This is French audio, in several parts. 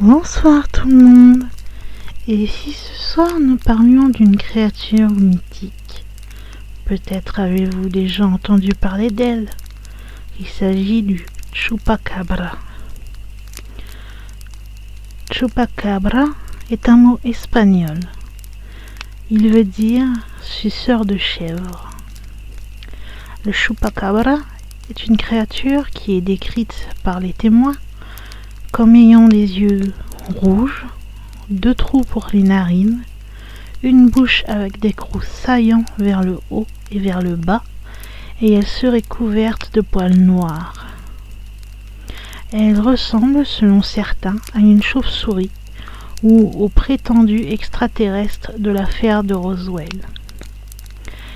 Bonsoir tout le monde. Et si ce soir nous parlions d'une créature mythique? Peut-être avez-vous déjà entendu parler d'elle. Il s'agit du Chupacabra. Chupacabra est un mot espagnol. Il veut dire suceur de chèvre. Le Chupacabra est une créature qui est décrite par les témoins comme ayant des yeux rouges, 2 trous pour les narines, une bouche avec des crocs saillants vers le haut et vers le bas, et elle serait couverte de poils noirs. Elle ressemble, selon certains, à une chauve-souris ou au prétendu extraterrestre de l'affaire de Roswell.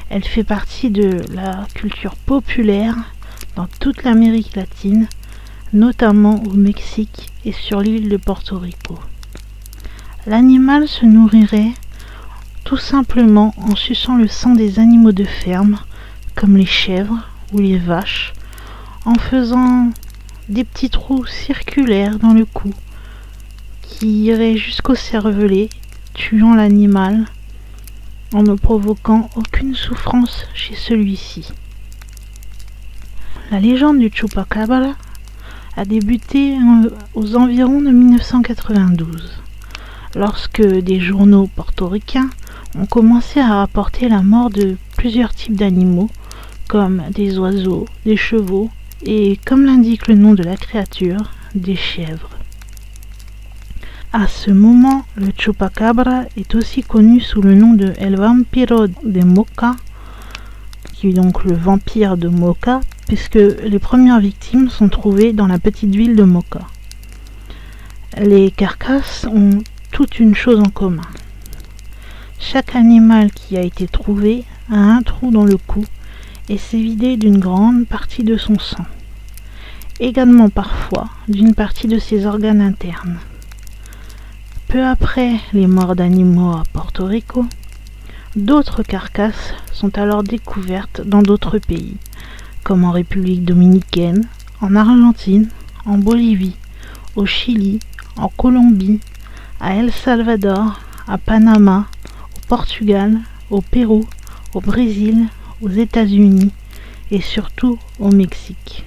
Elle fait partie de la culture populaire dans toute l'Amérique latine, notamment au Mexique et sur l'île de Porto Rico. L'animal se nourrirait tout simplement en suçant le sang des animaux de ferme, comme les chèvres ou les vaches, en faisant des petits trous circulaires dans le cou, qui iraient jusqu'au cervelet, tuant l'animal en ne provoquant aucune souffrance chez celui-ci. La légende du Chupacabra a débuté aux environs de 1992, lorsque des journaux portoricains ont commencé à rapporter la mort de plusieurs types d'animaux, comme des oiseaux, des chevaux et, comme l'indique le nom de la créature, des chèvres. À ce moment, le Chupacabra est aussi connu sous le nom de El Vampiro de Moca, qui est donc le vampire de Moca, puisque les premières victimes sont trouvées dans la petite ville de Moca. Les carcasses ont toute une chose en commun. Chaque animal qui a été trouvé a un trou dans le cou et s'est vidé d'une grande partie de son sang, également parfois d'une partie de ses organes internes. Peu après les morts d'animaux à Porto Rico, d'autres carcasses sont alors découvertes dans d'autres pays, comme en République dominicaine, en Argentine, en Bolivie, au Chili, en Colombie, à El Salvador, à Panama, au Portugal, au Pérou, au Brésil, aux États-Unis et surtout au Mexique.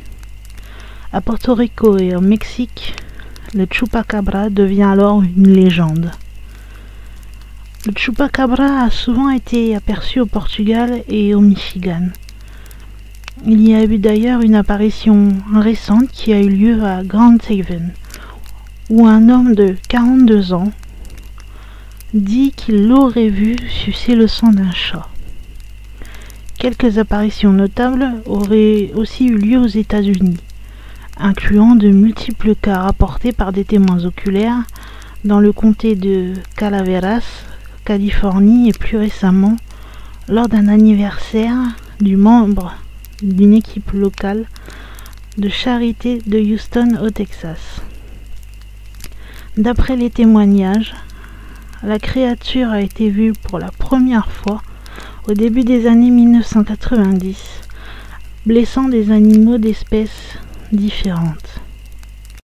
À Porto Rico et au Mexique, le Chupacabra devient alors une légende. Le Chupacabra a souvent été aperçu au Portugal et au Michigan. Il y a eu d'ailleurs une apparition récente qui a eu lieu à Grand Haven, où un homme de 42 ans dit qu'il l'aurait vu sucer le sang d'un chat. Quelques apparitions notables auraient aussi eu lieu aux États-Unis, incluant de multiples cas rapportés par des témoins oculaires dans le comté de Calaveras, Californie, et plus récemment lors d'un anniversaire du membre d'une équipe locale de charité de Houston au Texas. D'après les témoignages, la créature a été vue pour la première fois au début des années 1990, blessant des animaux d'espèces différentes.